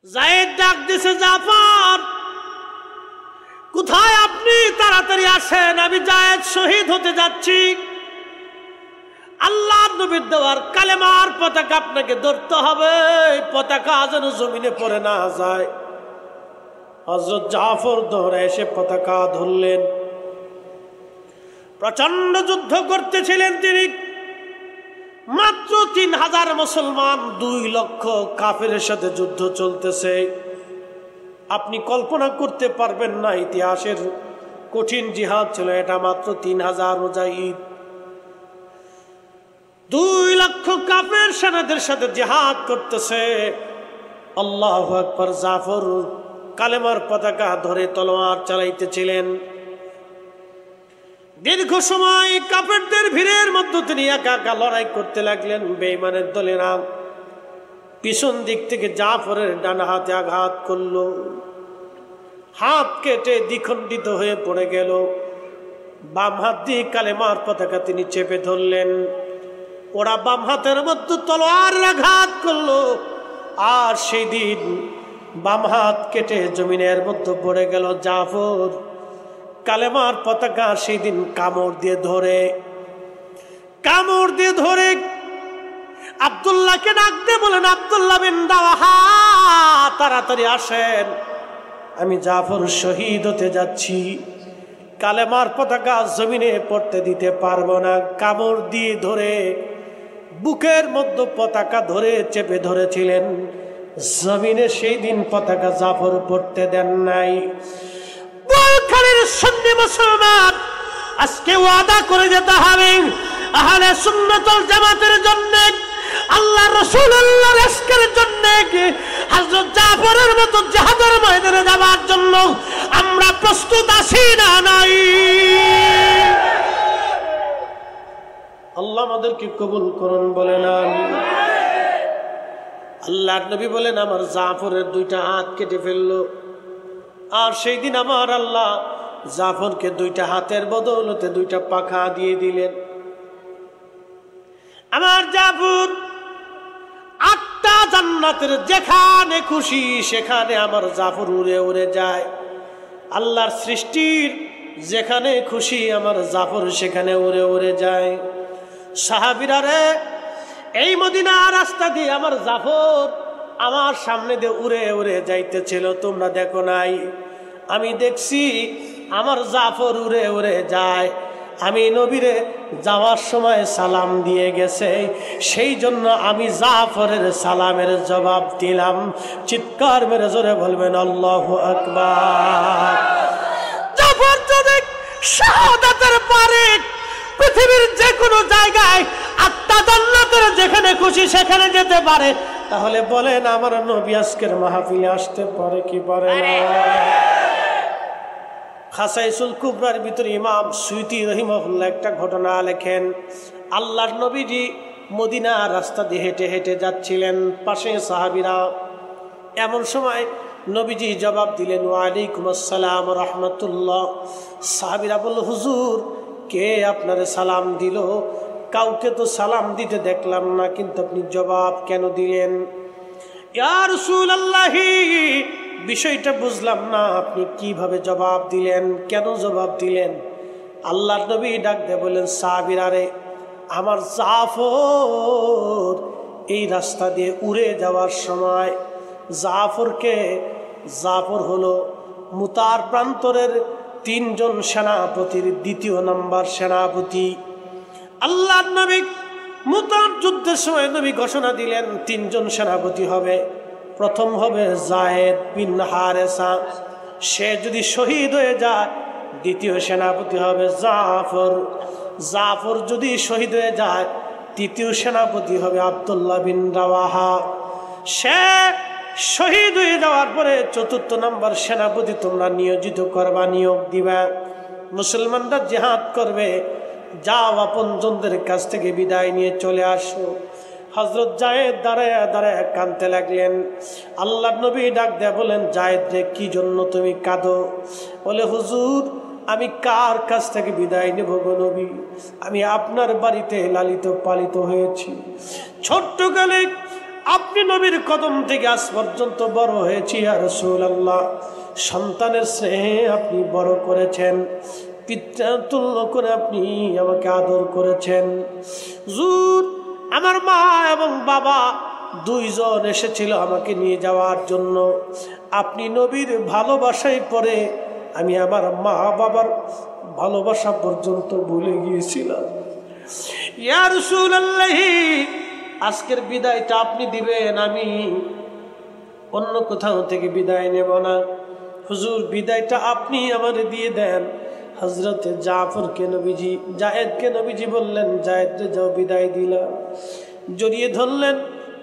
যায়েদ ডাক দিছে, জাফর কোথায় আপনি? তাড়াতাড়ি আসেন, আমি যায়েদ শহীদ হতে যাচ্ছি। আল্লাহর নবীর দেওয়ার কালেমার পতাকা আপনাকে ধরতে হবে, পতাকা যেন জমিনে পড়ে না যায়। হযরত জাফর দৌড়ে এসে পতাকা ধরলেন। প্রচন্ড যুদ্ধ করতেছিলেন তিনি। মাত্র 3000 মুসলমান, 2 লক্ষ কাফেরের সাথে যুদ্ধ চলতেছে। আপনি কল্পনা করতে পারবেন না, ইতিহাসের কঠিন জিহাদ ছিল এটা। মাত্র 3000 মুজাহিদ 2 লক্ষ কাফের সেনাদের সাথে জিহাদ করতেছে। আল্লাহু আকবার। জাফর কালেমার পতাকা ধরে তলোয়ার চালাইতেছিলেন। দীর্ঘ সময় কাফেরদের ভিড়ের মধ্যে তিনি একা একা লড়াই করতে লাগলেন। বেঈমানের দলেরা পিছন দিক থেকে জাফরের ডান হাতে আঘাত করলো, হাত কেটে দ্বিখণ্ডিত হয়ে পড়ে গেল। বাম হাত দিয়ে কালেমার পতাকা তিনি চেপে ধরলেন। ওরা বাম হাতের মধ্যে তলোয়ারের আঘাত করলো, আর সেই দিন বাম হাত কেটে জমিনের মধ্যে পড়ে গেল। জাফর কালেমার পতাকা সেই দিন কামড় দিয়ে ধরে আব্দুল্লাহকে ডাক দিয়ে বলেন, আব্দুল্লাহ বিন রাওয়াহা তাড়াতাড়ি আসেন, আমি জাফর শহীদ হতে যাচ্ছি। কালেমার পতাকা জমিনে পড়তে দিতে পারবো না। কামড় দিয়ে ধরে বুকের মধ্যে পতাকা ধরে চেপে ধরেছিলেন। জমিনে সেই দিন পতাকা জাফর পড়তে দেন নাই। বলখালীর সুন্নি মুসলমান আজকে ওয়াদা করে যেতে হবে, আহলে সুন্নাত ওয়াল জামাতের জন্য, আল্লাহ রাসূলুল্লাহর ইশকের জন্য, হযরত জাফরের মতো জিহাদের ময়দানে যাওয়ার জন্য আমরা প্রস্তুত আছি না নাই? আল্লাহ আমাদেরকে কবুল করুন, বলেন আমিন। আল্লাহর নবী বলেন, আমার জাফরের 2টা হাত কেটে ফেললো, আর সেই দিন আমার আল্লাহ জাফরকে 2টা হাতের বদৌলতে 2টা পাখা দিয়ে দিলেন। আমার জাফর 8টা জান্নাতের যেখানে খুশি সেখানে আমার জাফর উড়ে উড়ে যায়। আল্লাহর সৃষ্টির যেখানে খুশি আমার জাফর সেখানে উড়ে উড়ে যায়। সাহাবীরা রে, এই মদিনা রাস্তা দিয়ে আমার জাফর আমার সামনে দিয়ে উড়ে উড়ে যাইতেছিল, তোমরা দেখো নাই? আমি দেখছি আমার জাফর উড়ে উড়ে যায়। আমি নবীরে যাওয়ার সময় সালাম দিয়ে গেছে, সেই জন্য আমি জাফরের সালামের জবাব দিলাম। চিৎকার মেরে জোরে বলবেন আল্লাহু আকবার। জাফর যদি শাহাদাতের পরে পৃথিবীর যে কোনো জায়গায়, 8টা জান্নাতের যেখানে খুশি সেখানে যেতে পারে, তাহলে বলেন আমার নবী আজকের মাহফিলে আসতে পারে কি পারে না? খাসাইসুল কুবরার ভিতরে ইমাম সুয়ুতি রাহিমাহুল্লাহ একটা ঘটনা লেখেন। আল্লাহর নবীজি মদিনা রাস্তা দিয়ে হেঁটে হেঁটে যাচ্ছিলেন, পাশে সাহাবীরা। এমন সময় নবীজি জবাব দিলেন, ওয়ালাইকুম আসসালাম রাহমাতুল্লাহ। সাহাবীরা বলল, হুজুর কে আপনারে সালাম দিল? কাউকে তো সালাম দিতে দেখলাম না, কিন্তু আপনি জবাব কেন দিলেন? ইয়া রাসূলুল্লাহ, বিষয়টা বুঝলাম না, আপনি কিভাবে জবাব দিলেন, কেন জবাব দিলেন? আল্লাহর নবী ডাক দিয়ে বললেন, সাহাবীরা রে, আমার জাফর এই রাস্তা দিয়ে উড়ে যাওয়ার সময় জাফর হলো মুতার প্রান্তরের 3 জন সেনাপতির 2য় নম্বর সেনাপতি। আল্লাহর নবী মুতার যুদ্ধের সময় নবী ঘোষণা দিলেন 3 জন সেনাপতি হবে। প্রথম হবে যায়েদ বিন হারেসা, সে যদি শহীদ হয়ে যায়। দ্বিতীয় সেনাপতি হবে জাফর যদি শহীদ হয়ে যায়। তৃতীয় সেনাপতি হবে আব্দুল্লাহ বিন রাওয়াহা, সে শহীদ হয়ে যাওয়ার পরে 4র্থ নম্বর সেনাপতি তোমরা নিয়োজিত করবা, নিয়োগ দিবা। মুসলমানরা জিহাদ করবে, যাও আপনজনদের কাছ থেকে বিদায় নিয়ে চলে আসো। হযরত যায়েদ দাঁড়ায় দাঁড়ায় কাঁদতে লাগলেন। আল্লাহর নবী ডাক দেয়া বলেন, যায়েদ রে, কি জন্য তুমি কাঁদো? বলে, হুজুর আমি কার কাছ থেকে বিদায় নেব গো নবী? আমি আপনার বাড়িতে লালিত পালিত হয়েছি। ছোট্টকালে আপনি নবীর কদম থেকে আজ পর্যন্ত বড় হয়েছি ইয়া রাসূলুল্লাহ। সন্তানের স্নেহে আপনি বড় করেছেন, পিতার তুল্য করে আপনি আমাকে আদর করেছেন। হুজুর, আমার মা এবং বাবা দুইজন এসেছিল আমাকে নিয়ে যাওয়ার জন্য। আপনি নবীর ভালোবাসায় পড়ে আমি আমার মা বাবার ভালোবাসা পর্যন্ত ভুলে গিয়েছিলাম। ইয়া রাসূলুল্লাহ, আজকের বিদায়টা আপনি দিবেন, আমি অন্য কোথাও থেকে বিদায় নেব না। হুজুর, বিদায়টা আপনি আমারে দিয়ে দেন। হযরতে জাফরকে নবীজি, জায়েদকে নবীজি বললেন, জায়েদ যাও, বিদায় দিলাম। জড়িয়ে ধরলেন,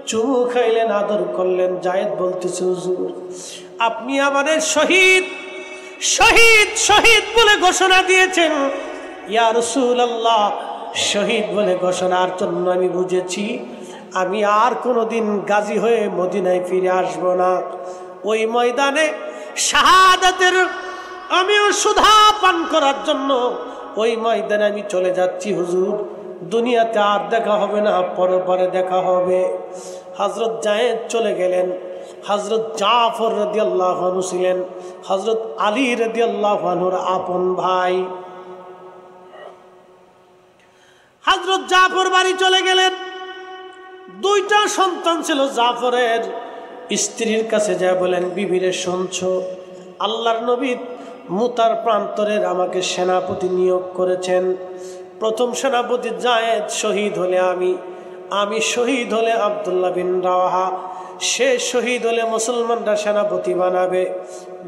চুমু খাইলেন, আদর করলেন। জায়েদ বলতেছে, হুজুর আপনি আমারে শহীদ শহীদ শহীদ বলে ঘোষণা দিয়েছেন। ইয়া রাসূলুল্লাহ, শহীদ বলে ঘোষণার জন্য আমি বুঝেছি আমি আর কোনোদিন গাজী হয়ে মদিনায় ফিরে আসব না। ওই ময়দানে শাহাদাতের আমিও সুধা পান করার জন্য ওই ময়দানে আমি চলে যাচ্ছি। হুজুর, দুনিয়াতে আর দেখা হবে না, পরে দেখা হবে। হযরত জায়েদ চলে গেলেন। হযরত জাফর রাদিয়াল্লাহু আনহু ছিলেন হযরত আলী রাদিয়াল্লাহু আনহুর আপন ভাই। হযরত জাফর বাড়ি চলে গেলেন। দুইটা সন্তান ছিল জাফরের। স্ত্রীর কাছে যায় বলেন, বিবিরে শুনছো, আল্লাহর নবী মুতার প্রান্তরের আমাকে সেনাপতি নিয়োগ করেছেন। প্রথম সেনাপতি জায়েদ শহীদ হলে আমি শহীদ হলে আব্দুল্লাহ বিন রাওয়াহা, সে শহীদ হলে মুসলমানরা সেনাপতি বানাবে।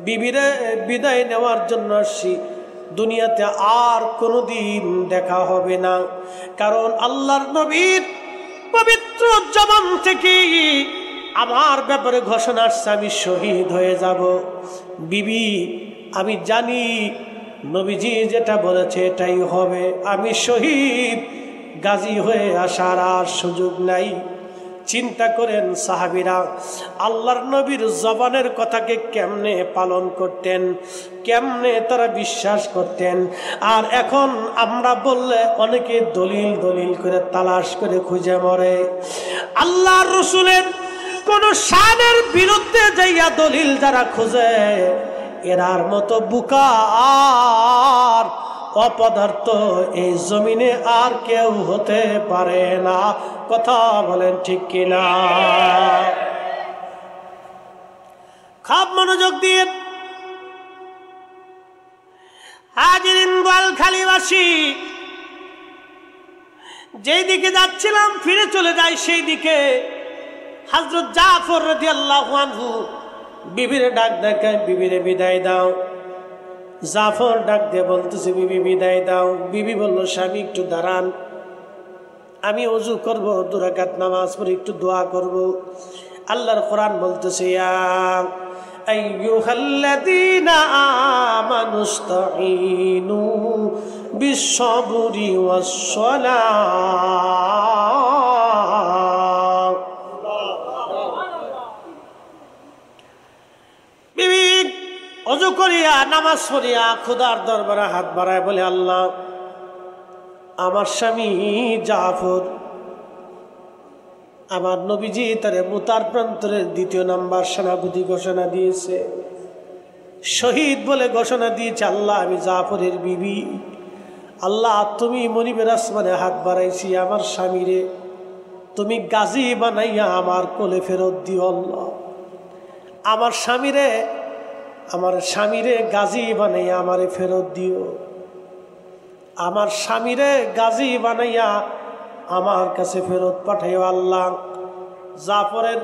বিবিরে বিদায় নেওয়ার জন্য আসছি, দুনিয়াতে আর কোনোদিন দেখা হবে না। কারণ আল্লাহর নবীর পবিত্র জবান থেকে আমার ব্যাপারে ঘোষণা আসছে আমি শহীদ হয়ে যাব। বিবি, আমি জানি নবীজি যেটা বলেছে এটাই হবে, আমি শহীদ, গাজী হয়ে আসার আর সুযোগ নাই। চিন্তা করেন সাহাবীরা আল্লাহর নবীর জবানের কথাকে কেমনে পালন করতেন, কেমনে তারা বিশ্বাস করতেন। আর এখন আমরা বললে অনেকে দলিল দলিল করে তালাশ করে খুঁজে মরে। আল্লাহর রাসূলের কোন শানের বিরুদ্ধে যাইয়া দলিল যারা খুঁজে, এরার মতো বুকা আর অপদার্থ এই জমিনে আর কেউ হতে পারে না। কথা বলেন ঠিক কিনা? খুব মনোযোগ দিয়ে হাজিরিন, গোয়ালখালীবাসী, যেই দিকে যাচ্ছিলাম ফিরে চলে যাই সেই দিকে হযরত জাফর রাদিয়াল্লাহু আনহু বিবিরে ডাক দেয়, বিবিরে বিদায় দাও। জাফর ডাক দিয়ে বলতেছে, বিবি বিদায় দাও। বিবি বলল, স্বামী একটু দাঁড়ান, আমি ওযু করব, 2 রাকাত নামাজ পড়ে একটু দোয়া করব। আল্লাহর কোরআন বলতেছে, ইয়া আইয়ুহাল্লাযীনা আমানুস্তাঈনু বিস-সাবরি ওয়াস-সালাহ। বিবি ওযু করিয়া নামাজ পড়িয়া খোদার দরবারে হাত বাড়ায় বলে, আল্লাহ, আমার স্বামী জাফর, আমার নবীজি তারে মুতার প্রান্তরের 2 নাম্বার সেনাপতি ঘোষণা দিয়েছে, শহীদ বলে ঘোষণা দিয়েছে। আল্লাহ, আমি জাফরের বিবি, আল্লাহ তুমি মনিবের আসমানে হাত বাড়াইছি, আমার স্বামীরে তুমি গাজী বানাইয়া আমার কোলে ফেরত দিও। আল্লাহ, আমার স্বামীরে গাজী বানাইয়া আমারে ফেরত দিও। আমার স্বামীরে গাজী বানাইয়া আমার কাছে ফেরত পাঠাইও। আল্লাহ, জাফরের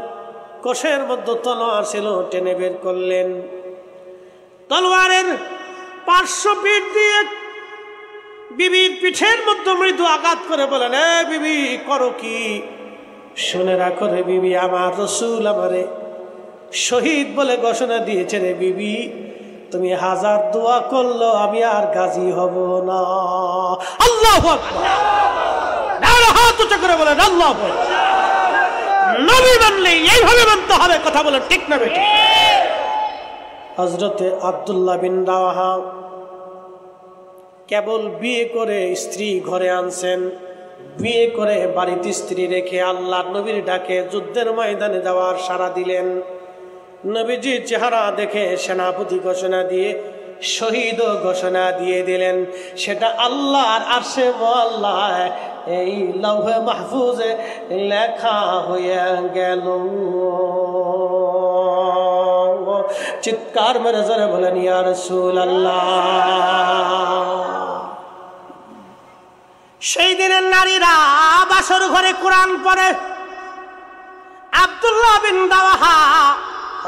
কোষের মধ্যে তলোয়ার ছিল, টেনে বের করলেন। তলোয়ারের পার্শ্ব পিঠ দিয়ে বিবির পিঠের মধ্যে মৃদু আঘাত করে বলেন, এ বিবি, করো কি? শুনে রাখো রে বিবি, আমার রাসূল আমারে শহীদ বলে ঘোষণা দিয়েছে রে বিবি, তুমি 1000 দোয়া করলো আমি আর গাজী হব না। আল্লাহু আকবার! নারে হাত উঁচু করে বলেন আল্লাহু আকবার! নবী মানলে এইভাবে মানতে হবে। কথা বলেন ঠিক না বেঠিক? হযরতে আব্দুল্লাহ বিন রাওয়াহা কেবল বিয়ে করে স্ত্রী ঘরে আনছেন, বিয়ে করে বাড়িতে স্ত্রী রেখে আল্লাহর নবীর ডাকে যুদ্ধের ময়দানে যাওয়ার সাড়া দিলেন। নবীজির চেহারা দেখে সেনাপতি ঘোষণা দিয়ে শহীদ ঘোষণা দিয়ে দিলেন। সেটা আল্লাহর আরশে মুআল্লায় এই লৌহে মাহফুজে লেখা হয়ে গেল। চিৎকার মেরে জোরে বলেন ইয়া রাসূলুল্লাহ। সেই দিনের নারীরা বাসর ঘরে কোরআন পড়ে। আব্দুল্লাহ বিন রাওয়াহা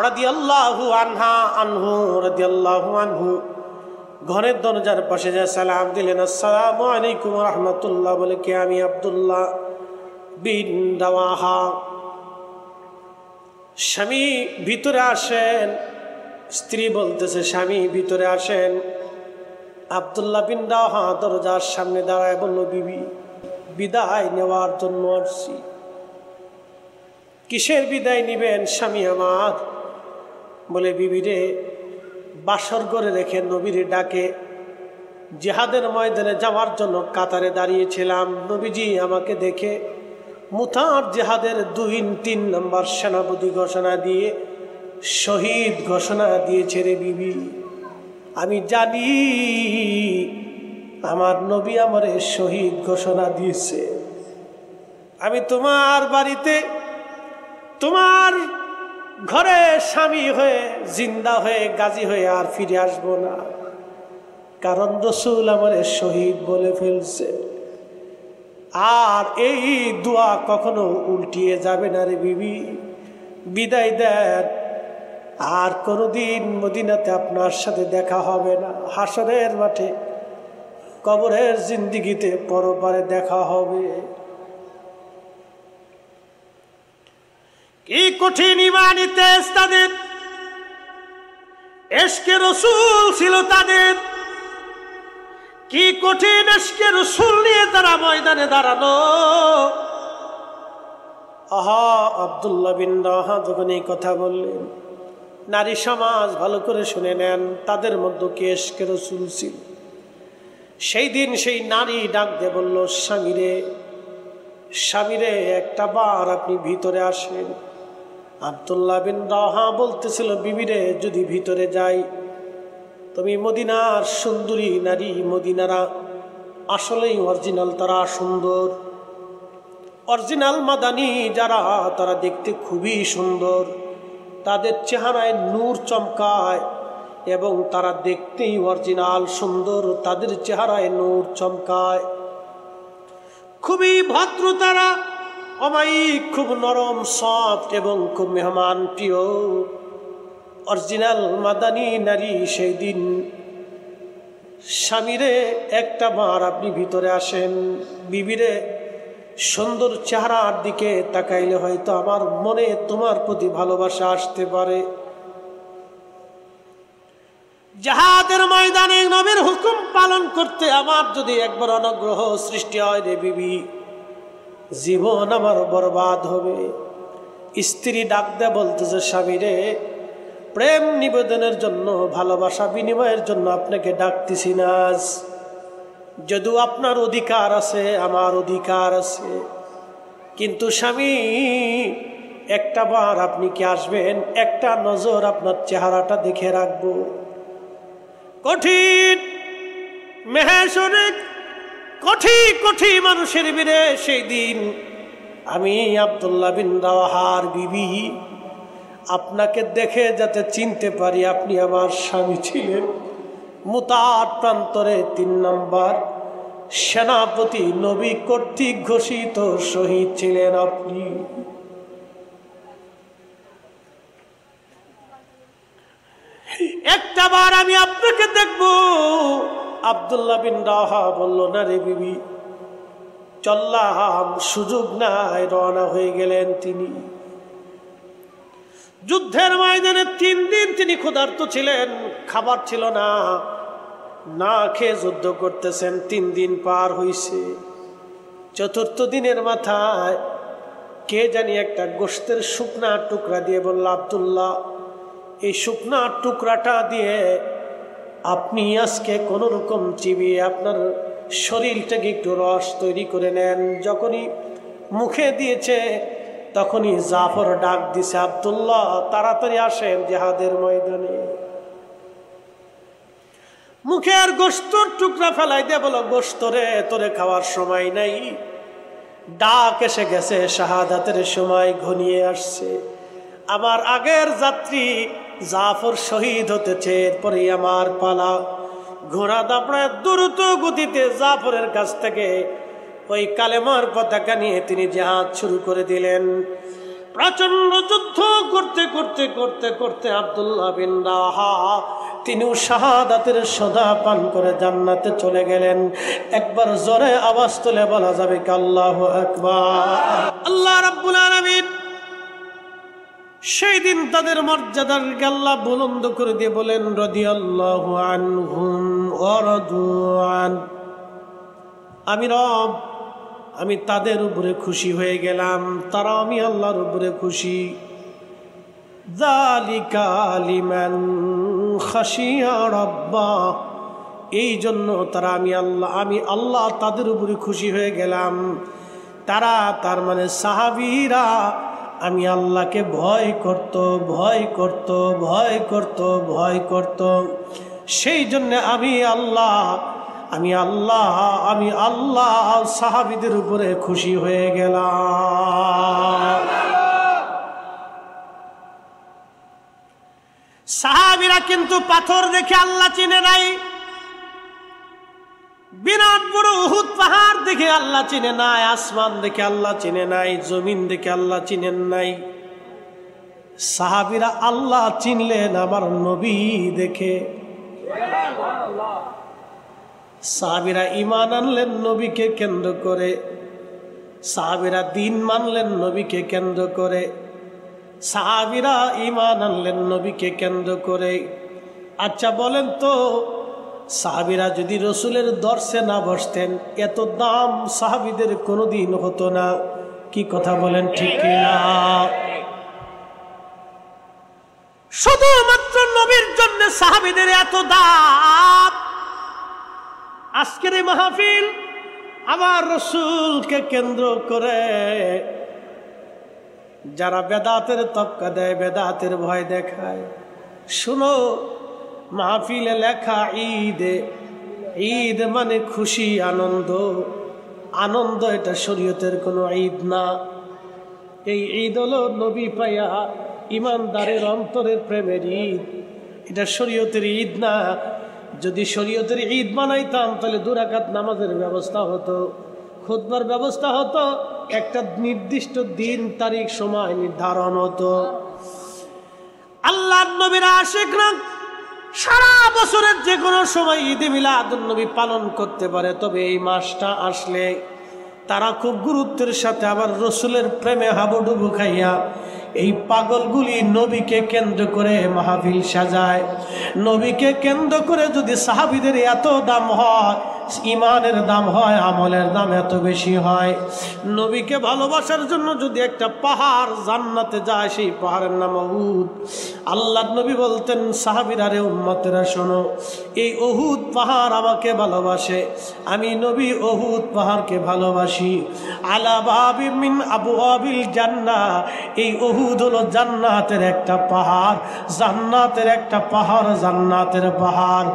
রাদিয়াল্লাহু আনহু ঘরের দরজার পাশে যা সালাম দিলেন, আসসালামু আলাইকুম ওয়া রাহমাতুল্লাহ, বলে কি আমি আব্দুল্লাহ বিন রাওয়াহা। স্বামী ভিতরে আসেন। স্ত্রী বলতেছে স্বামী ভিতরে আসেন। আব্দুল্লাহ বিন রাওয়াহা দরজার সামনে দাঁড়ায় বলল, বিবি বিদায় নেওয়ার জন্য আসছি। কিসের বিদায় নিবেন স্বামী আমার? বলে বিবিরে বাসর করে রেখে নবীর ডাকে জিহাদের ময়দানে যাওয়ার জন্য কাতারে দাঁড়িয়েছিলাম। নবীজি আমাকে দেখে মুতার জিহাদের 2-3 নম্বর সেনাপতি ঘোষণা দিয়ে শহীদ ঘোষণা দিয়েছে রে বিবি। আমি জানি আমার নবী আমারে শহীদ ঘোষণা দিয়েছে। আমি তোমার বাড়িতে তোমার ঘরে স্বামী হয়ে জিন্দা হয়ে গাজী হয়ে আর ফিরে আসবো না, কারণ রাসূল আমারে শহীদ বলে ফেলছে। আর এই দোয়া কখনো উল্টিয়ে যাবে না রে বিবি, বিদায় দেন। আর কোনোদিন মদিনাতে আপনার সাথে দেখা হবে না। হাসরের মাঠে কবরের জিন্দিগিতে পরপারে দেখা হবে। কি কঠিন ঈমানী তেজ তাদের, ইশকে রাসূল ছিল তাদের। কি কঠিন ইশকে রাসূল নিয়ে তারা ময়দানে দাঁড়ানো। আহা, আব্দুল্লাহ বিন রাওয়াহা যখন এই কথা বললেন, নারী সমাজ ভালো করে শুনে নেন, তাদের মধ্যে কে ইশকে রাসূল ছিল। সেই দিন সেই নারী ডাক দিয়ে বলল, স্বামীরে স্বামীরে একটা বার আপনি ভিতরে আসেন। আব্দুল্লাহ বিন রাওয়াহা বলতেছিল, বিবিরে যদি ভিতরে যাই, তুমি মদিনার সুন্দরী নারী, মদিনারা আসলেই অরিজিনাল, তারা সুন্দর। অরিজিনাল মাদানী যারা, তারা দেখতে খুবই সুন্দর, তাদের চেহারায় নূর চমকায় এবং তারা দেখতেই অরিজিনাল সুন্দর, তাদের চেহারায় নূর চমকায়। খুবই ভদ্র তারা, অমায়িক, খুব নরম সফট এবং খুব মেহমান প্রিয় অরিজিনাল মাদানী নারী। সেই দিন স্বামীরে একটা বার আপনি ভিতরে আসেন, বিবিরে সুন্দর চেহারার দিকে তাকাইলে হয়তো আমার মনে তোমার প্রতি ভালোবাসা আসতে পারে। জিহাদের ময়দানে নবীর হুকুম পালন করতে আমার যদি একবার অনুগ্রহ সৃষ্টি হয় রে বিবি, জীবন আমার বরবাদ হবে। স্ত্রী ডাক দে বলতেছে, স্বামীরে প্রেম নিবেদনের জন্য, ভালোবাসা বিনিময়ের জন্য আপনাকে ডাকতেছি না। যদিও আপনার অধিকার আছে, আমার অধিকার আছে, কিন্তু স্বামী একটা বার আপনি কি আসবেন? একটা নজর আপনার চেহারাটা দেখে রাখবো। কঠিন মেহেশরে কোটি মানুষের ভিড়ে সেই দিন আমি আব্দুল্লাহ বিন রাওয়াহার বিবি আপনাকে দেখে যাতে চিনতে পারি আপনি আমার স্বামী ছিলেন। মুতার প্রান্তরে 3 নম্বর সেনাপতি নবী কর্তৃক ঘোষিত শহীদ ছিলেন আপনি। একটা বার আমি আপনাকে দেখব। আব্দুল্লাহ বিন রাওয়াহা বলল, না রে বিবি, চললাম, সুযোগ নাই। রওনা হয়ে গেলেন তিনি। যুদ্ধের ময়দানে 3 দিন তিনি ক্ষুধার্ত ছিলেন, খাবার ছিল না, না খেয়ে যুদ্ধ করতেছেন। 3 দিন পার হইছে। 4র্থ দিনের মাথায় কে জানি একটা গোশতের শুকনা টুকরা দিয়ে বলল, আব্দুল্লাহ এই শুকনা টুকরাটা দিয়ে আপনি আজকে কোনো রকম চিবিয়ে আপনার শরীরটাকে একটু রস তৈরি করে নেন। যখনই মুখে দিয়েছে তখনই জাফর ডাক দিছে, আব্দুল্লাহ তাড়াতাড়ি আসেন জিহাদের ময়দানে। মুখের গোশতর টুকরা ফেলাই দিয়ে বলো, গোশত রে তোরে খাওয়ার সময় নাই, ডাক এসে গেছে, শাহাদাতের সময় ঘনিয়ে আসছে। আমার আগের যাত্রী জাফর শহীদ হতেছে, এরপরে আমার পালা। ঘোড়া দাপড়ায় দ্রুত গতিতে জাফরের কাছ থেকে ওই কালেমার পতাকা নিয়ে তিনি জিহাদ শুরু করে দিলেন। প্রচন্ড যুদ্ধ করতে করতে করতে করতে আব্দুল্লাহ বিন রাওয়াহা তিনিও শাহাদাতের সোদা পান করে জান্নাতে চলে গেলেন। একবার জোরে আওয়াজ তুলে বলা যাবে কি আল্লাহু আকবার। আল্লাহ রাব্বুল আলামিন সেই দিন তাদের মর্যাদাকে আল্লাহ বুলন্দ করে দিয়ে বলেন, রাদিয়াল্লাহু আনহুম ওয়া রাদু আন। আমি রব, আমি তাদের উপরে খুশি হয়ে গেলাম, তারা আমি আল্লাহর উপরে খুশি। যালিকা লিমান খাশিয়া রাব্বা। এই জন্য তারা আমি আল্লাহ তাদের উপরে খুশি হয়ে গেলাম। তারা তার মানে সাহাবীরা আমি আল্লাহকে ভয় করত ভয় করত ভয় করত ভয় করত। সেই জন্য আমি আল্লাহ সাহাবীদের উপরে খুশি হয়ে গেলাম। সাহাবীরা কিন্তু পাথর দেখে আল্লাহ চিনে নাই, বিরাট বড় উহুদ পাহাড় দেখে আল্লাহ চিনে নাই, আসমান দেখে আল্লাহ চিনে নাই, জমিন দেখে আল্লাহ চিনেন নাই। সাহাবীরা আল্লাহ চিনলেন আমার নবী দেখে। সাহাবীরা ঈমান আনলেন নবীকে কেন্দ্র করে, সাহাবীরা দ্বীন মানলেন নবীকে কেন্দ্র করে, সাহাবীরা ঈমান আনলেন নবীকে কেন্দ্র করে। আচ্ছা বলেন তো, সাহাবীরা যদি রসুলের দর্শে না বসতেন এত দাম সাহাবীদের কোনোদিন হতো না। কি কথা বলেন ঠিক কিনা? শুধুমাত্র নবীর জন্য সাহাবীদের এত দাম। আজকের এই মাহফিল আমার রসুলকে কেন্দ্র করে যারা বেদাতের তক্কা দেয়, বেদাতের ভয় দেখায়, শুনো, মাহফিলে লেখা ঈদ মানে খুশি, আনন্দ। এটা শরীয়তের কোনো ঈদ না। এই ঈদ হলো নবী পাইয়া ইমানদারের অন্তরের প্রেমের ঈদ। এটা শরীয়তের ঈদ না। যদি শরীয়তের ঈদ বানাইতাম তাহলে 2 রাকাত নামাজের ব্যবস্থা হতো, খুতবার ব্যবস্থা হতো, একটা নির্দিষ্ট দিন তারিখ সময় নির্ধারণ হতো। আল্লাহর নবীর আশিকরা সারা বছরের যে কোনো সময় ঈদে মিলাদুন নবী পালন করতে পারে, তবে এই মাসটা আসলে তারা খুব গুরুত্বের সাথে আবার রসুলের প্রেমে হাবুডুবু খাইয়া এই পাগলগুলি নবীকে কেন্দ্র করে মাহফিল সাজায়। নবীকে কেন্দ্র করে যদি সাহাবীদের এত দাম হয়, ইমানের দাম হয়, আমলের দাম এত বেশি হয়, নবীকে ভালোবাসার জন্য যদি একটা পাহাড় জান্নাতে যায়, সেই পাহাড়ের নাম উহুদ। আল্লাহর নবী বলতেন, সাহাবীরা রে উম্মতেরা শোনো, এই উহুদ পাহাড় আমাকে ভালোবাসে, আমি নবী উহুদ পাহাড়কে ভালোবাসি। আলা বাবি মিন আবওয়াবিল জান্নাহ, এই উহুদ হলো জান্নাতের একটা পাহাড়, জান্নাতের একটা পাহাড়, জান্নাতের পাহাড়।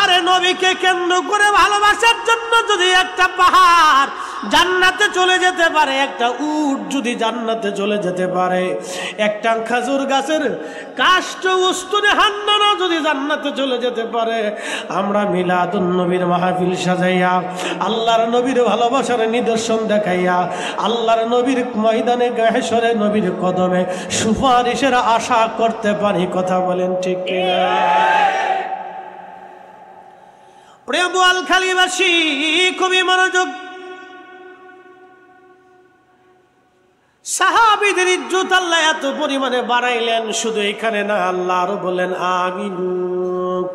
আরে নবীকে কেন্দ্র করে ভালোবাসার জন্য যদি একটা পাহাড় জান্নাতে চলে যেতে পারে, একটা উট যদি জান্নাতে চলে যেতে পারে, একটা খেজুর গাছের কাষ্ঠ উস্তুনে হান্নানা যদি জান্নাতে চলে যেতে পারে, আমরা মিলাদুন নবীর মাহফিল সাজাইয়া আল্লাহর নবীর ভালোবাসার নিদর্শন দেখাইয়া আল্লাহর নবীর ময়দানে গাহেসরে নবীর কদমে সুপারিশের আশা করতে পারি। কথা বলেন ঠিক কিনা? প্রিয় বোয়ালখালীবাসী, খুবই মনোযোগ। সাহাবীদের ইজ্জত আল্লাহ এত পরিমাণে বাড়াইলেন, শুধু এখানে না, আল্লাহ আরো বলেন, আমিনু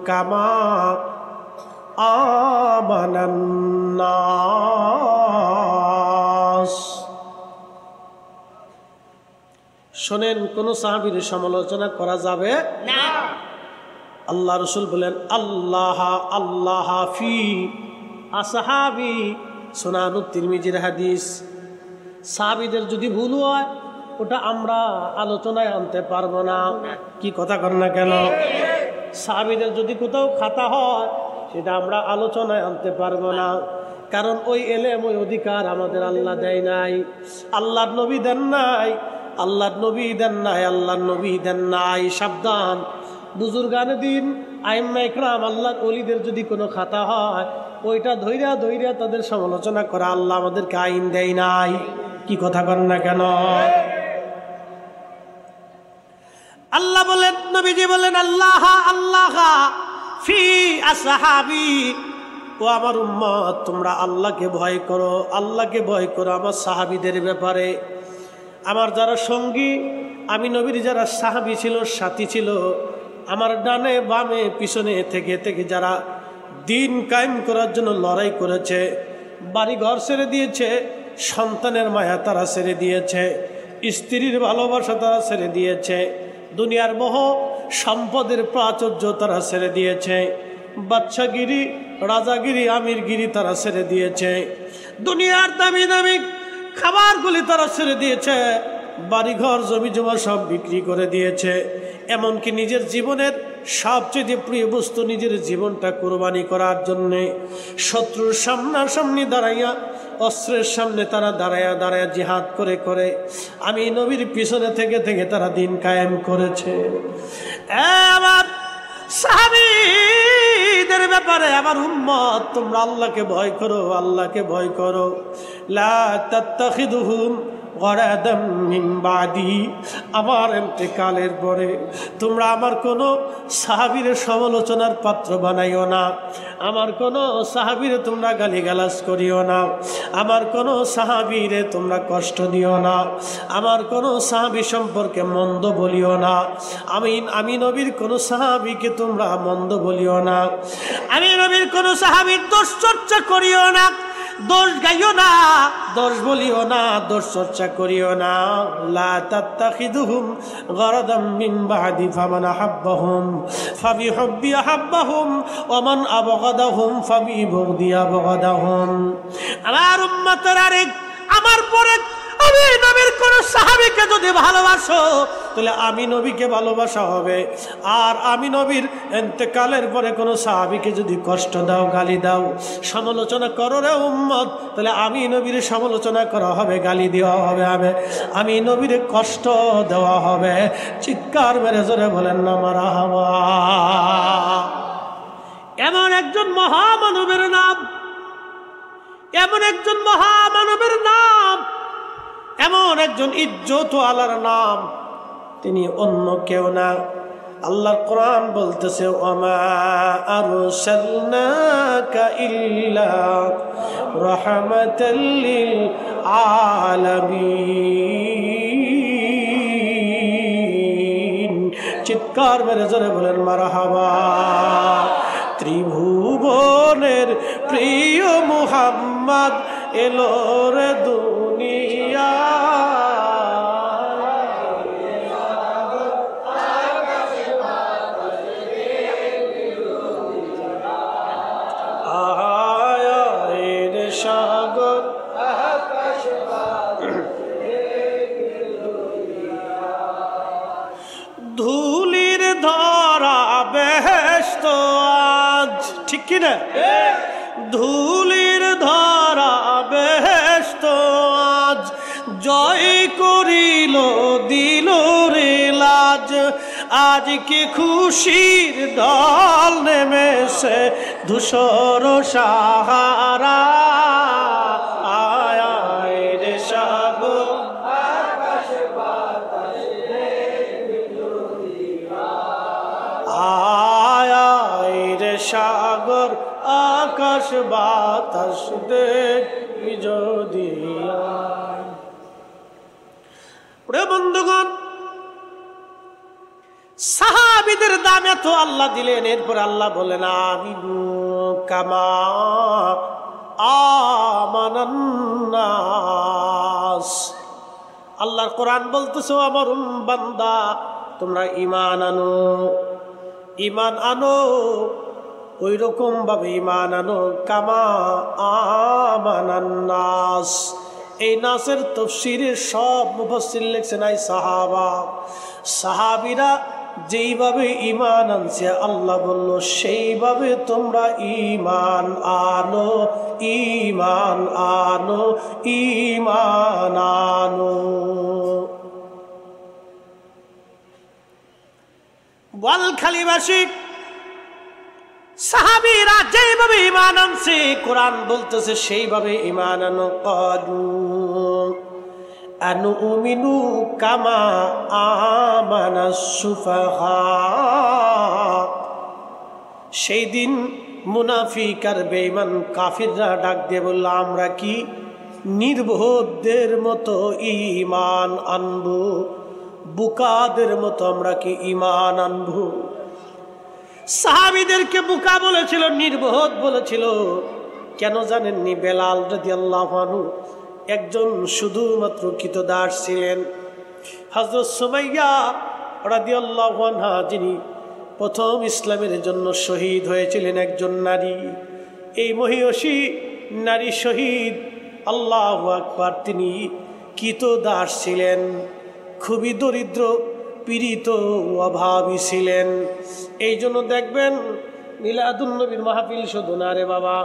কামা আমানান নাস। শোনেন, কোন সাহাবীর সমালোচনা করা যাবে না। আল্লাহ রসুল বলেন, আল্লাহ আল্লাহ ফি আসহাবি, সুনানুত তিরমিজির হাদিস। সাহাবীদের যদি ভুল হয় ওটা আমরা আলোচনায় আনতে পারবো না। কি কথা কর না কেন? সাহাবীদের যদি কোথাও খাতা হয় সেটা আমরা আলোচনায় আনতে পারবো না, কারণ ওই এলেম, ওই অধিকার আমাদের আল্লাহ দেয় নাই, আল্লাহর নবী দেন নাই, আল্লাহর নবী দেন নাই, আল্লাহর নবী দেন নাই। সাবধান, বুজুর্গানে দিন, আইম্মা ইকরাম, আল্লাহর ওলিদের যদি কোনো খাতা হয় ওইটা ধৈর্যা ধৈর্যা তাদের সমালোচনা করা আল্লাহ আমাদেরকে আইন দেয় নাই। কি কথা কর না কেন? আল্লাহ বলেন, নবীজি বলেন, আল্লাহ আল্লাহ ফি আসহাবি, ও আমার উম্মত তোমরা আল্লাহকে ভয় করো, আল্লাহকে ভয় করো আমার সাহাবীদের ব্যাপারে। আমার যারা সঙ্গী, আমি নবীর যারা সাহাবী ছিল, সাথী ছিল, আমার ডানে বামে পিছনে থেকে থেকে যারা দিন কায়েম করার জন্য লড়াই করেছে, বাড়ি ঘর ছেড়ে দিয়েছে, সন্তানের মায়া তারা ছেড়ে দিয়েছে, স্ত্রীর ভালোবাসা তারা ছেড়ে দিয়েছে, দুনিয়ার মোহ সম্পদের প্রাচুর্য তারা ছেড়ে দিয়েছে, বাদশাগিরি, রাজাগিরি, আমিরগিরি তারা ছেড়ে দিয়েছে, দুনিয়ার দামি দামি খাবারগুলি তারা ছেড়ে দিয়েছে, বাড়িঘর জমি জমা সব বিক্রি করে দিয়েছে, এমনকি নিজের জীবনের সবচেয়ে প্রিয় বস্তু নিজের জীবনটা কোরবানি করার জন্যে শত্রুর সামনাসামনি দাঁড়াইয়া, অস্ত্রের সামনে তারা দাঁড়ায়া দাঁড়ায়া জিহাদ করে করে আমি নবীর পিছনে থেকে থেকে তারা দিন কায়েম করেছে। আমার সাহাবীদের ব্যাপারে আমার উম্মত তোমরা আল্লাহকে ভয় করো, আল্লাহকে ভয় করো। লা তাত্তাখিদুহুম গরাদাম মিন বাদি, আমার ইন্তেকালের পরে তোমরা আমার কোনো সাহাবীর সমালোচনার পাত্র বানাইও না, আমার কোনো সাহাবীরে তোমরা গালিগালাজ করিও না, আমার কোনো সাহাবীরে তোমরা কষ্ট দিও না, আমার কোনো সাহাবী সম্পর্কে মন্দ বলিও না, আমি নবীর কোনো সাহাবীকে তোমরা মন্দ বলিও না, আমি নবীর কোনো সাহাবীর দোষ চর্চা করিও না, দোষ গাইও না, দোষ বলিও না, দোষ চর্চা করিও না। লা তাত্তাখিদুহুম গরাদাম মিন বাদি ফামান আহাব্বাহুম ফাবিহুব্বি আহাব্বাহুম ওয়া মান আবগাদাহুম ফাবিবুগদি আবগাদাহুম। আমার উম্মতেরা রে, আমার পরে আমি নবীর কোন সাহাবীকে যদি ভালোবাসো তাহলে আমি নবীকে ভালোবাসা হবে, আর আমি নবীর ইন্তেকালের পরে কোনো সাহাবীকে যদি কষ্ট দাও, গালি দাও, সমালোচনা করো রে উম্মত, তাহলে আমি নবীর সমালোচনা করা হবে, গালি দেওয়া হবে, আমি নবীর কষ্ট দেওয়া হবে। চিৎকার মেরে জোরে বলেন না মারহাবা। এমন একজন মহামানবের নাম, এমন একজন মহামানবের নাম, এমন একজন ইজ্জত আলার নাম, তিনি অন্য কেউ না। আল্লাহর কোরআন বলতেছে, ওয়ামা আরসালনাকা ইল্লা রাহমাতাল লিল আলামিন। চিৎকার মেরে জোরে বলেন মারহাবা। ত্রিভুবনের প্রিয় মুহাম্মদ এলো রে দুনিয়া, সাগর ধুলির ধরা বেহেশত আজ, ঠিক কিনা? ধুলির ধরা বেহেশত আজ জয় করিল দিল রে লাজ, আজকে খুশির দল নেমেছে ধূসর সাহারা, আয় রে সাগর আয় রে সাগর আকাশ বাতাস দেখবি যদি। বন্ধুগণ, সাহাবীদের দাম এত আল্লাহ দিলেন, এরপর আল্লাহ বলেন আমিনু কামা আমানান নাস। আল্লাহর কোরআন বলতেছে, আমার বান্দা তোমরা ঈমান আনো, ঈমান আনো ওই রকম ভাবে ঈমান আনো কামা আমানান নাস। এই নাসের তাফসীরে সব মুফাসসির লিখছেন আই সাহাবীরা যেইভাবে ঈমান আনছে আল্লাহ বলল সেইভাবে তোমরা ঈমান আনো, ঈমান আনো, ঈমান আনো। বোয়ালখালীবাসী সাহাবীরা যেভাবে ঈমান আনছে কোরআন বলতেছে সেইভাবে ঈমান আনো। ক্বালু আনুমিনু কামা আমানাস সুফাহা। সেই দিন মুনাফিক আর বেঈমান কাফিররা ডাক দিয়ে বলল, আমরা কি নির্বোধদের মতো ঈমান আনবো? বুকাদের মতো আমরা কি ঈমান আনবো? সাহাবীদেরকে বুকা বলেছিল, নির্বোধ বলেছিল। কেন জানেননি? বেলাল রাদিয়াল্লাহু আনহু একজন শুধুমাত্র কৃতদাস ছিলেন। হযরত সুমাইয়া রাদিয়াল্লাহু আনহা যিনি প্রথম ইসলামের জন্য শহীদ হয়েছিলেন, একজন নারী। এই মহিয়সী নারী শহীদ, আল্লাহু আকবার, তিনি কৃতদাস ছিলেন, খুবই দরিদ্র, পীড়িত, অভাবী ছিলেন। এই জন্য দেখবেন মিলাদুন নবীর মাহফিল শুধু না রে বাবা,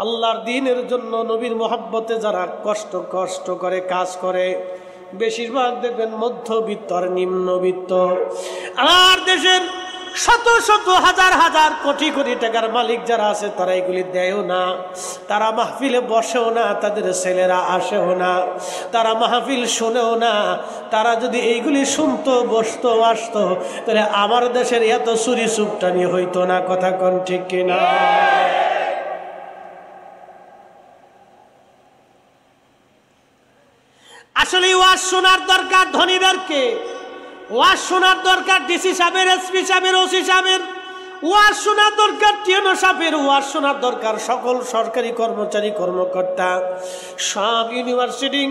আল্লাহর দ্বীনের জন্য নবীর মহব্বতে যারা কষ্ট করে কাজ করে, বেশিরভাগ দেখবেন মধ্যবিত্ত আর নিম্নবিত্ত। আর দেশের শত শত হাজার হাজার কোটি কোটি টাকার মালিক যারা আছে তারা এগুলি দেয়ও না, তারা মাহফিলে বসেও না, তাদের ছেলেরা আসেও না, তারা মাহফিল শোনেও না। তারা যদি এইগুলি শুনতো, বসতো, আসতো, তাহলে আমার দেশের এত চুরি চুপটানি হইতো না। কথা কোন ঠিক কিনা? আসলে ওয়াজ শোনার দরকার ধনীদেরকে, ওয়াজ শোনার দরকার ডিসি সাহেবের, এসপি সাহেবের, ওসি সাহেবের, ওয়াজ শোনার দরকার টিএনও সাহেবের, ওয়াজ শোনার দরকার সকল সরকারি কর্মচারী কর্মকর্তা, সব ইউনিভার্সিটি,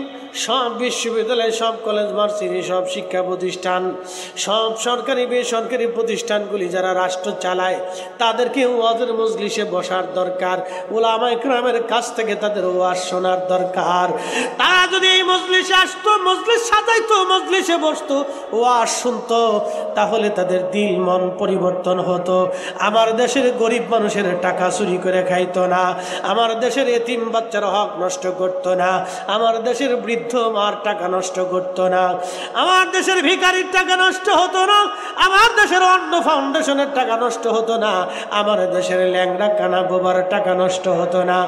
সব বিশ্ববিদ্যালয়, সব কলেজ ভার্সিটি, সব শিক্ষা প্রতিষ্ঠান, সব সরকারি বেসরকারি প্রতিষ্ঠানগুলি যারা রাষ্ট্র চালায় তাদেরকে ওয়াজের মজলিসে বসার দরকার। উলামায়ে কেরামের কাছ থেকে তাদের ওয়াজ শোনার দরকার। তারা যদি এই মজলিসে আসতো, মজলিস সাজাইতো, মজলিসে বসতো, ওয়াজ শুনতো, তাহলে তাদের দিল মন পরিবর্তন হতো। আমার দেশের গরিব মানুষের টাকা চুরি করে খাইতো না, আমার দেশের এতিম বাচ্চার হক নষ্ট করতো না, আমার দেশের বৃদ্ধ মার টাকা নষ্ট করতো না, আমার দেশের ভিখারির টাকা নষ্ট হতো না, আমার দেশের অন্ন ফাউন্ডেশনের টাকা নষ্ট হতো না, আমার দেশের ল্যাংড়া কানা বোবার টাকা নষ্ট হতো না,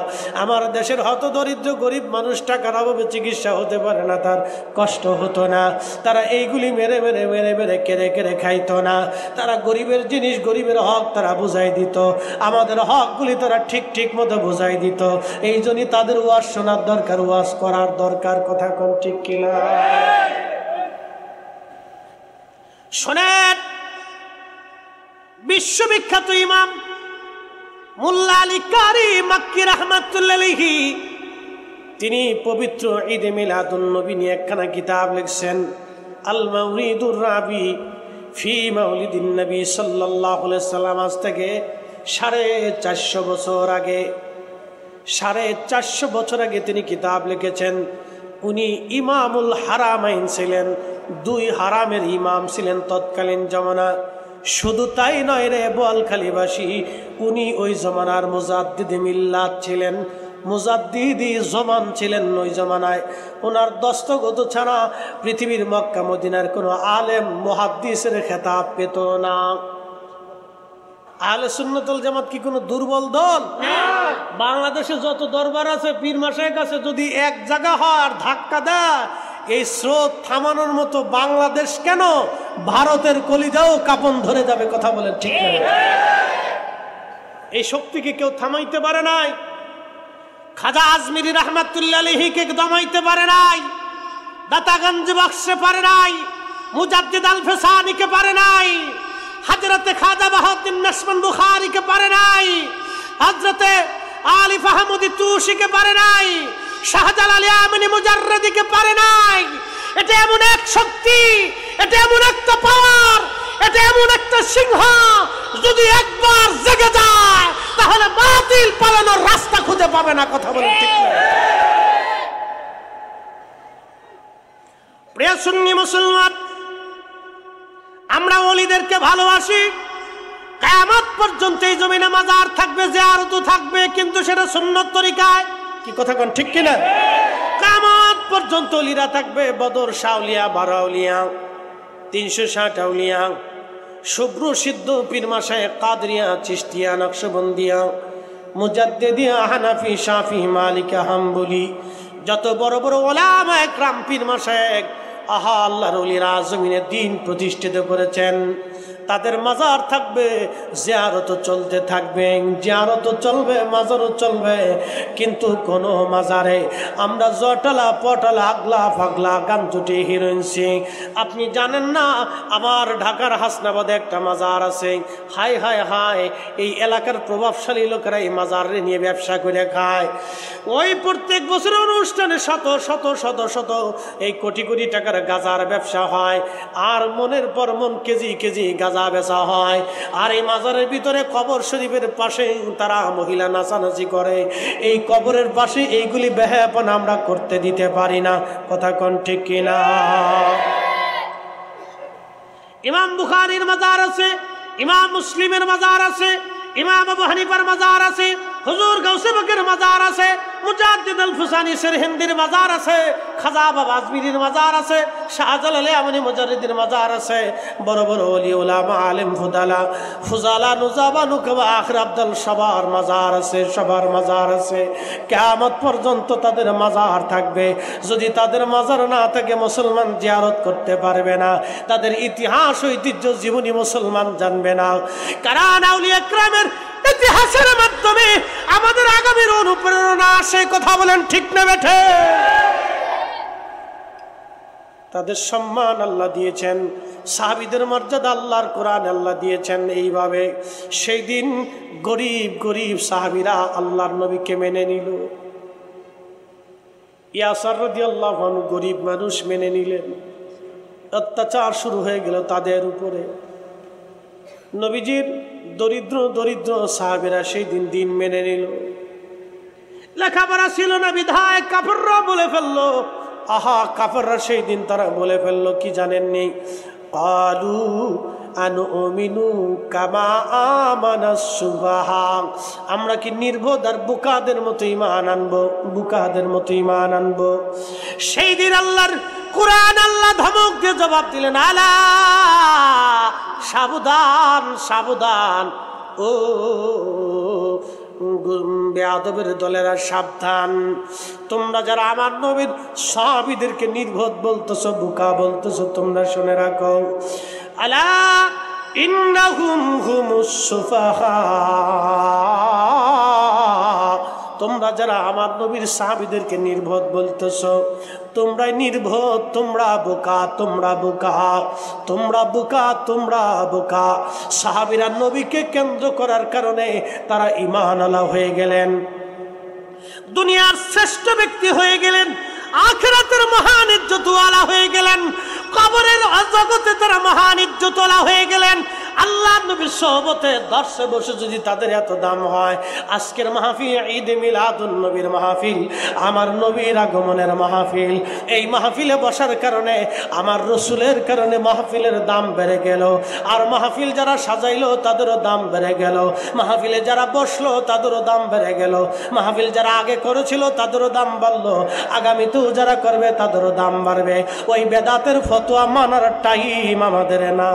আমার দেশের হতদরিদ্র গরিব মানুষ টাকার অভাবে চিকিৎসা হতে পারে না, তার কষ্ট হতো না। তারা এইগুলি মেরে মেরে মেরে মেরে কেড়ে কেড়ে খাইতো না। তারা গরিবের জিনিস, গরিবের হক তারা বুঝাই দিত, আমাদের হকগুলি তারা ঠিক ঠিক মতো বুঝাই দিত। এই জন্যই তাদের ওয়াজ শোনার দরকার, ওয়াজ করার দরকার। কথা কোন ঠিক কিনা? শোনেন, বিশ্ববিখ্যাত ইমাম মোল্লা আলী কারি মাক্কি রাহমাতুল্লাহ আলাইহি তিনি পবিত্র ঈদে মিলাদুন নবী নিয়ে একখানা কিতাব লিখছেন, আল মাউলিদুর রাবি ফি মাউলিদিন নবী সাল্লাল্লাহু আলাইহি সাল্লাম। আজ থেকে 450 বছর আগে, 450 বছর আগে তিনি কিতাব লিখেছেন। উনি ইমামুল হারামাইন ছিলেন, 2 হারামের ইমাম ছিলেন তৎকালীন জমানা। শুধু তাই নয় রে বোয়ালখালীবাসী, উনি ওই জমানার মুজাদ্দিদে মিল্লাত ছিলেন, মুজাদ্দিদি জমান ছিলেন ওই জমানায়। ওনার দস্তখত ছাড়া পৃথিবীর মক্কা মদিনার কোনো আলেম মুহাদ্দিসের খেতাব পেত না। আহলে সুন্নাত ওয়াল জামাত কি কোনো দুর্বল দল? বাংলাদেশে যত দরবার আছে, পীর মাশায়েখ আছে, যদি এক জায়গা হয় আর ধাক্কা দেয়, এই স্রোত থামানোর মতো বাংলাদেশ কেন, ভারতের কলিজাও কাঁপন ধরে যাবে। কথা বলেন ঠিক না? এই শক্তিকে কেউ থামাইতে পারে নাই। খাজা আজমিরি রাহমাতুল্লাহ আলাইহিকে দমাইতে পারে নাই, দাতাগঞ্জ বক্সে পারে নাই, মুজাদ্দিদ আল ফেসানিকে পারে নাই, হযরতে খাজা বাহাউদ্দিন নাশবন্দ বুখারীকে পারে নাই, হযরতে আলিফ আহমদী তুসিকে পারে নাই, শাহজালাল ইয়ামানি মুজাররদিকে পারে নাই। এটা এমন এক শক্তি, এটা এমন একটা পাওয়ার, এটা এমন একটা সিংহ, যদি একবার জেগে যায় তাহলে বাতিল পালানোর রাস্তা খুঁজে পাবে না। কথা বলেন ঠিক না? প্রিয় সুন্নি মুসলমান, আমরা ওলিদেরকে ভালোবাসি। কিয়ামত পর্যন্ত এই জমিনে মাজার থাকবে, জিয়ারত থাকবে, কিন্তু সেটা সুন্নত তরিকায়। কি কথা কোন ঠিক কিনা? কিয়ামত পর্যন্ত ওলিরা থাকবে। বদর, শাওলিয়া, বারাউলিয়া, 360 আউলিয়া, শুভ্র সিদ্ধ পীর মাশায়েখ, কাদরিয়া, চিশতিয়া, নকশবন্দিয়া, মুজাদ্দিদিয়া, হানাফি, শাফি, মালিকি, হাম্বলি, যত বড় বড় উলামা একরাম, পীর মাশায়েখ, আহা আল্লাহর ওলিরা জমিনে দ্বীন প্রতিষ্ঠিত করেছেন, তাদের মাজার থাকবে, জিয়ারত চলতে থাকবে, জিয়ারত চলবে, মাজারও চলবে। কিন্তু কোন মাজারে আমরা জটলা পটলা আগলা ফাগলা গানজুটি হিরোইনছি। আপনি জানেন না, আমার ঢাকার হাসনাবাদে একটা মাজার আছে। হায় হায় হায়, এই এলাকার প্রভাবশালী লোকেরা এই মাজার নিয়ে ব্যবসা করে খায়। ওই প্রত্যেক বছরের অনুষ্ঠানে শত শত শত শত এই কোটি কোটি টাকার গাজার ব্যবসা হয়, আর মনের পর মন কেজি কেজি গাজা বেচা হয়। আর এই মাজারের ভিতরে কবর শরীফের পাশে তারা মহিলা নাচানাচি করে। এই কবরের পাশে এইগুলি বেহায়াপনা আমরা করতে দিতে পারি না। কথা কোন ঠিক কিনা? ইমাম বুখারীর মাজার আছে, ইমাম মুসলিমের মাজার আছে, ইমাম আবু হানিফার মাজার আছে, হুজুর গাউসে পাকের মাজার আছে, মুজাদ্দিদ আল ফুসানি সিরহিন্দির মাজার আছে, খাজা বাবা আজমিরির মাজার আছে, শাহজালাল আমনি মুজাদ্দিদের মাজার আছে। বড় বড় ওলি উলামা আলেম ফুদালা ফুজালা নুজাবা নুকবা আখির আব্দুল সবার মাজার আছে, সবার মাজার আছে। কিয়ামত পর্যন্ত তাদের মাজার থাকবে। যদি তাদের মাজার না থাকে মুসলমান জিয়ারত করতে পারবে না, তাদের ইতিহাস ঐতিহ্য জীবনী মুসলমান জানবে না। কারণ আউলিয়া ইকরামের ইতিহাসের মাধ্যমে আমাদের আগামীর অনুপ্রেরণা আসে। কথা বলেন ঠিক না বেঠে? তাদের সম্মান আল্লাহ দিয়েছেন, সাহাবীদের মর্যাদা আল্লাহর কোরআন আল্লাহ দিয়েছেন। এইভাবে সেই দিন গরিব গরিব সাহাবীরা আল্লাহর নবীকে মেনে নিল। ইয়াসার রাদিয়াল্লাহু আনহু গরিব মানুষ মেনে নিলেন। অত্যাচার শুরু হয়ে গেল তাদের উপরে। নবীজির দরিদ্র দরিদ্র সাহাবীরা সেই দিন দিন মেনে নিল। লেখাপড়া ছিল না বিধায় কাফেররা বলে ফেললো, আহা কাফেররা সেই দিন তারা বলে ফেললো কি জানেননি? ক্বালু আনুমিনু কামা আমানাস সুফাহা, আমরা কি নির্বোধ আর বোকাদের মতো ঈমান আনবো? বোকাদের মতো ঈমান আনবো? সেই দিন আল্লাহর কোরআন আল্লাহ ধমক দিয়ে জবাব দিলেন, আলা সাবধান সাবধান, ও বেয়াদবের দলেরা সাবধান। তোমরা যারা আমার নবীর সাহাবীদেরকে নির্বোধ বলতেছো, বোকা বলতেছো, তোমরা শুনে রাখো, আলা ইন্নাহুম হুমুস সুফাহা, তোমরা যারা আমার নবীর সাহাবীদেরকে নির্বোধ বলতেছো, তোমরাই নির্বোধ, তোমরা বোকা, তোমরা বোকা, তোমরা বোকা, তোমরা বোকা। সাহাবীরা নবীকে কেন্দ্র করার কারণে তারা ঈমান আলা হয়ে গেলেন, দুনিয়ার শ্রেষ্ঠ ব্যক্তি হয়ে গেলেন, আখিরাতের মহান ইজ্জতওয়ালা হয়ে গেলেন, কবরের জগতে তারা মহান ইজ্জতওয়ালা হয়ে গেলেন। আল্লাহ নবীর সোহবতে দর্শে বসে যদি তাদের এত দাম হয়, আজকের মাহফিল ঈদ মিলাদুন নবীর মাহফিল, আমার নবীর আগমনের মাহফিল, এই মাহফিলে বসার কারণে আমার রসুলের কারণে মাহফিলের দাম বেড়ে গেল। আর মাহফিল যারা সাজাইলো তাদেরও দাম বেড়ে গেল, মাহফিলে যারা বসলো তাদেরও দাম বেড়ে গেল, মাহফিল যারা আগে করেছিল তাদেরও দাম বাড়লো, আগামীতেও যারা করবে তাদেরও দাম বাড়বে। ওই বেদাতের ফতোয়া মানার টাইম আমাদের না।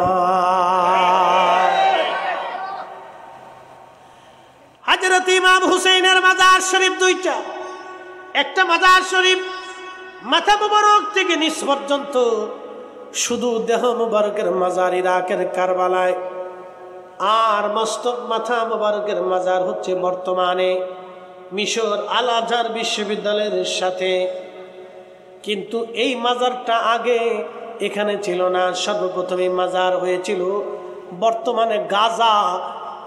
হযরত ইমাম হুসাইনের মাজার শরীফ দুইটা, একটা মাজার শরীফ মাথা মুবারক থেকে নিচ পর্যন্ত শুধু দেহ মুবারকের মাজার ইরাকের কারবালায়, আর মস্তক মাথা মুবারকের মাজার হচ্ছে বর্তমানে মিশর আল আজহার বিশ্ববিদ্যালয়ের সাথে। কিন্তু এই মাজারটা আগে এখানে ছিল না, সর্বপ্রথম এই মাজার হয়েছিল বর্তমানে গাজা।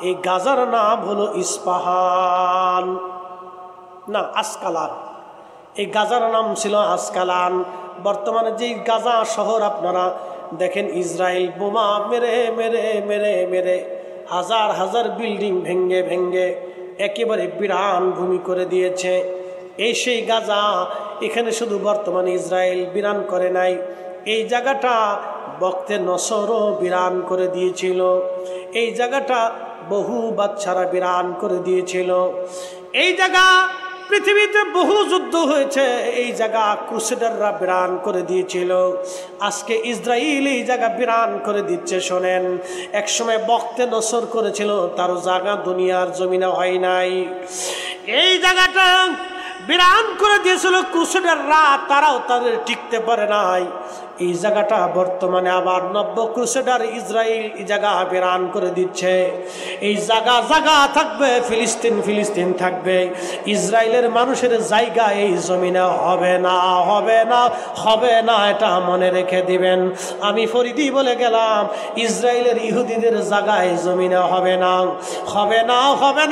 এই গাজার নাম হলো ইস্পাহান, না আসকালান। এই গাজার নাম ছিল আসকালান। বর্তমানে যেই গাজা শহর আপনারা দেখেন, ইসরায়েল বোমা মেরে মেরে মেরে মেরে হাজার হাজার বিল্ডিং ভেঙ্গে ভেঙ্গে একেবারে বিরান ভূমি করে দিয়েছে। এই সেই গাজা, এখানে শুধু বর্তমানে ইসরায়েল বিরান করে নাই, এই জায়গাটা বক্তে নসরও বিরান করে দিয়েছিল, এই জায়গাটা বহু বাচ্চারা বিরান করে দিয়েছিল। এই জায়গা পৃথিবীতে বহু যুদ্ধ হয়েছে, এই জায়গা ক্রুসেডাররা বিরান করে দিয়েছিল। আজকে ইসরায়েল এই জায়গা বিরান করে দিচ্ছে। শোনেন, একসময় বক্তে নসর করেছিল, তারও জায়গা দুনিয়ার জমিনে হয় নাই। এই জায়গাটা বিরান করে দিয়েছিল ক্রুসেডাররা, তারাও তাদের টিকতে পারে নাই। এই জায়গাটা বর্তমানে আবার নব্য ক্রুসেডার ইসরায়েল এই জায়গা বিরান করে দিচ্ছে। এই জায়গা থাকবে, ফিলিস্তিন থাকবে। ইসরায়েলের মানুষের জায়গা এই জমিনে হবে না, এটা মনে রেখে দিবেন। আমি ফরিদি বলে গেলাম, ইসরায়েলের ইহুদিদের জায়গা এই জমিনে হবে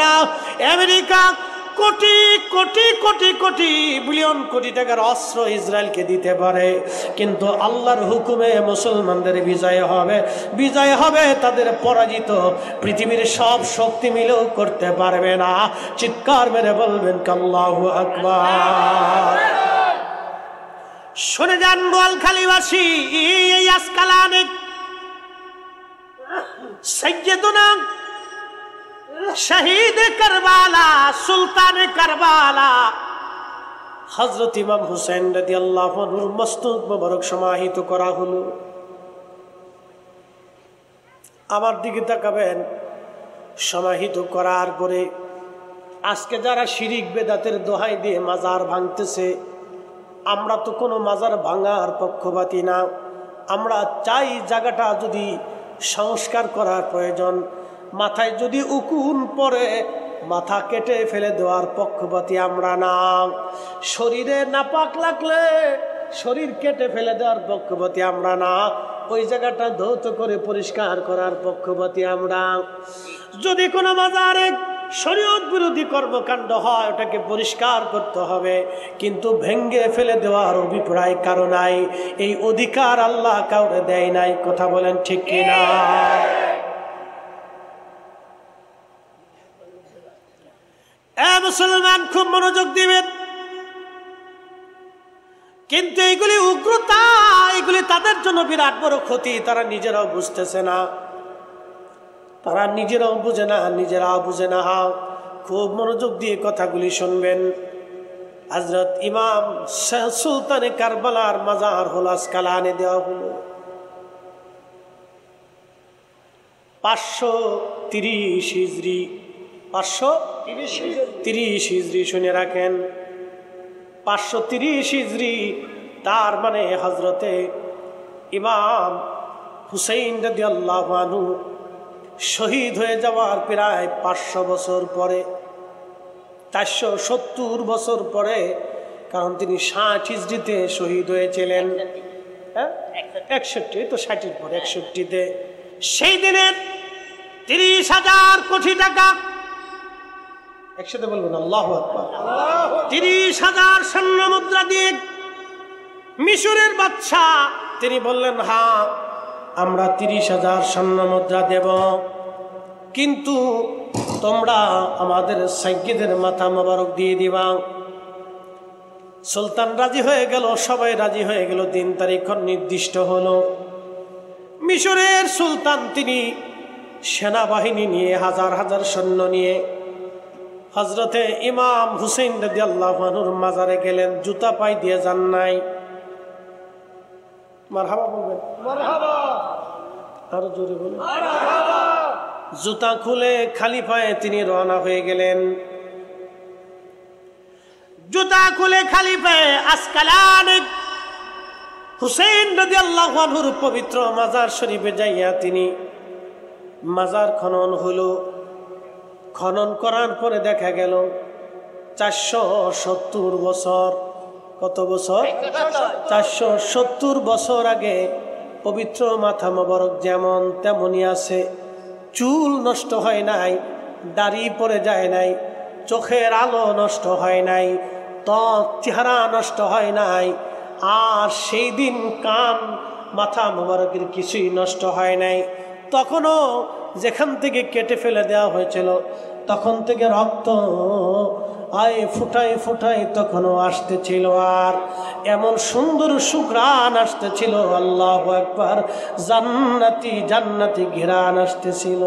না। আমেরিকা কোটি কোটি কোটি কোটি বিলিয়ন কোটি টাকার অস্ত্র ইসরায়েলকে দিতে পারে, কিন্তু আল্লাহর হুকুমে মুসলমানদের বিজয় হবে, তাদের পরাজিত পৃথিবীর সব শক্তি মিলেও করতে পারবে না। চিৎকার মেরে বলবেন আল্লাহু আকবার। শুনে যান বোয়ালখালীবাসী, এই আসকালানে সাইয়্যিদুনা শহীদ কারবালা, সুলতান কারবালা হযরত ইমাম হুসাইন রাদিয়াল্লাহু আনহুর মস্তক মোবারক সমাহিত করা হলো। আমার দিকে তাকাবেন। সমাহিত করার পরে আজকে যারা শিরিক বেদাতের দোহাই দিয়ে মাজার ভাঙতেছে, আমরা তো কোনো মাজার ভাঙার পক্ষপাতী না। আমরা চাই জায়গাটা যদি সংস্কার করার প্রয়োজন, মাথায় যদি উকুন পড়ে মাথা কেটে ফেলে দেওয়ার পক্ষপাতী আমরা না। শরীরে নাপাক লাগলে শরীর কেটে ফেলে দেওয়ার পক্ষপাতী আমরা না। ওই জায়গাটা ধৌত করে পরিষ্কার করার পক্ষপাতী আমরা। যদি কোনো মাজারে শরীয়ত বিরোধী কর্মকাণ্ড হয়, ওটাকে পরিষ্কার করতে হবে, কিন্তু ভেঙ্গে ফেলে দেওয়ার অভিপ্রায় কারো নাই। এই অধিকার আল্লাহ কাউরে দেয় নাই। কথা বলেন ঠিক কিনা? মুসলমান খুব মনোযোগ দিবেন। কিন্তু এইগুলি উগ্রতা, এগুলি তাদের জন্য বিরাট বড় ক্ষতি। তারা নিজেরাও বুঝতেছে না, তারা নিজেরাও বুঝে না। খুব মনোযোগ দিয়ে কথাগুলি শুনবেন। হযরত ইমাম সুলতান কারবালার মাজার হল আসকালানে দেওয়া হলো 530 হিজরি। 530 হিজরি শুনে রাখেন। 530 হিজরি, তার মানে হযরতে ইমাম হুসাইন রাদিয়াল্লাহু আনহু শহীদ হয়ে যাওয়ার প্রায় 500 বছর পরে, 470 বছর পরে, কারণ তিনি 60 হিজরিতে শহীদ হয়েছিলেন। 61, তো 60-এর পরে 61-তে। সেই দিনের 30,000 কোটি টাকা, একসাথে বলবেন আল্লাহু আকবার, 30,000 স্বর্ণ মুদ্রা দিয়ে মিশরের বাদশা তিনি বললেন, হ্যাঁ আমরা 30,000 স্বর্ণ মুদ্রা দেব, কিন্তু তোমরা আমাদের সাইয়্যিদের মাথা মোবারক দিয়ে দিবা। সুলতান রাজি হয়ে গেল, সবাই রাজি হয়ে গেল। দিন তারিখ নির্দিষ্ট হলো। মিশরের সুলতান তিনি সেনাবাহিনী নিয়ে হাজার হাজার সৈন্য নিয়ে হযরতে ইমাম হুসাইন রাদিয়াল্লাহু আনহুর মাজারে গেলেন। জুতা পায়ে দিয়ে যান নাই। মারহাবা বলবেন, মারহাবা, আরো জোরে বলুন মারহাবা। জুতা খুলে খালি পায়ে তিনি রওনা হয়ে গেলেন। জুতা খুলে খালি পায়ে আসকালানে হুসাইন রাদিয়াল্লাহু আনহুর পবিত্র মাজার শরীফে যাইয়া তিনি মাজার খনন হলো। খনন করার পরে দেখা গেল 470 বছর। কত বছর? 470 বছর আগে পবিত্র মাথা মোবারক যেমন তেমনই আছে। চুল নষ্ট হয় নাই, দাড়ি পড়ে যায় নাই, চোখের আলো নষ্ট হয় নাই, ত্বক চেহারা নষ্ট হয় নাই। আর সেই দিন কান মাথা মোবারকের কিছুই নষ্ট হয় নাই। তখনও যেখান থেকে কেটে ফেলে দেওয়া হয়েছিল তখন থেকে রক্ত ফুটাই ফুটাই তখনও আসতেছিল, আর এমন সুন্দর সুঘ্রাণ আসতেছিল, আল্লাহু আকবার, জান্নাতি জান্নাতি ঘ্রাণ আসতেছিল।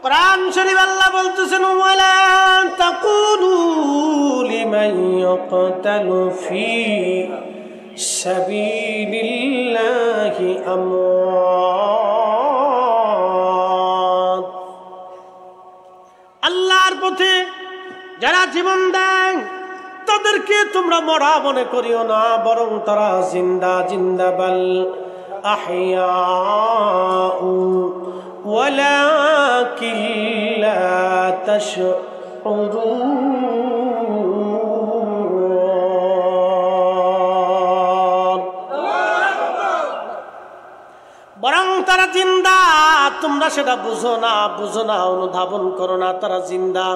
কুরআন শরীফ আল্লাহ বলতেছেন, ওয়ালা তাকুলু লিমান ইয়াকতালু ফি সাবিলিল্লাহি আমওয়াত। আল্লাহর পথে যারা জীবন দেয় তাদেরকে তোমরা মরা মনে করিও না, বরং তারা জিন্দা। জিন্দা বাল আহইয়াউ ওয়ালাকিন লা তাশউরুন। বরং তারা জিন্দা, তোমরা সেটা বুঝো না, অনুধাবন করো না, তারা জিন্দা।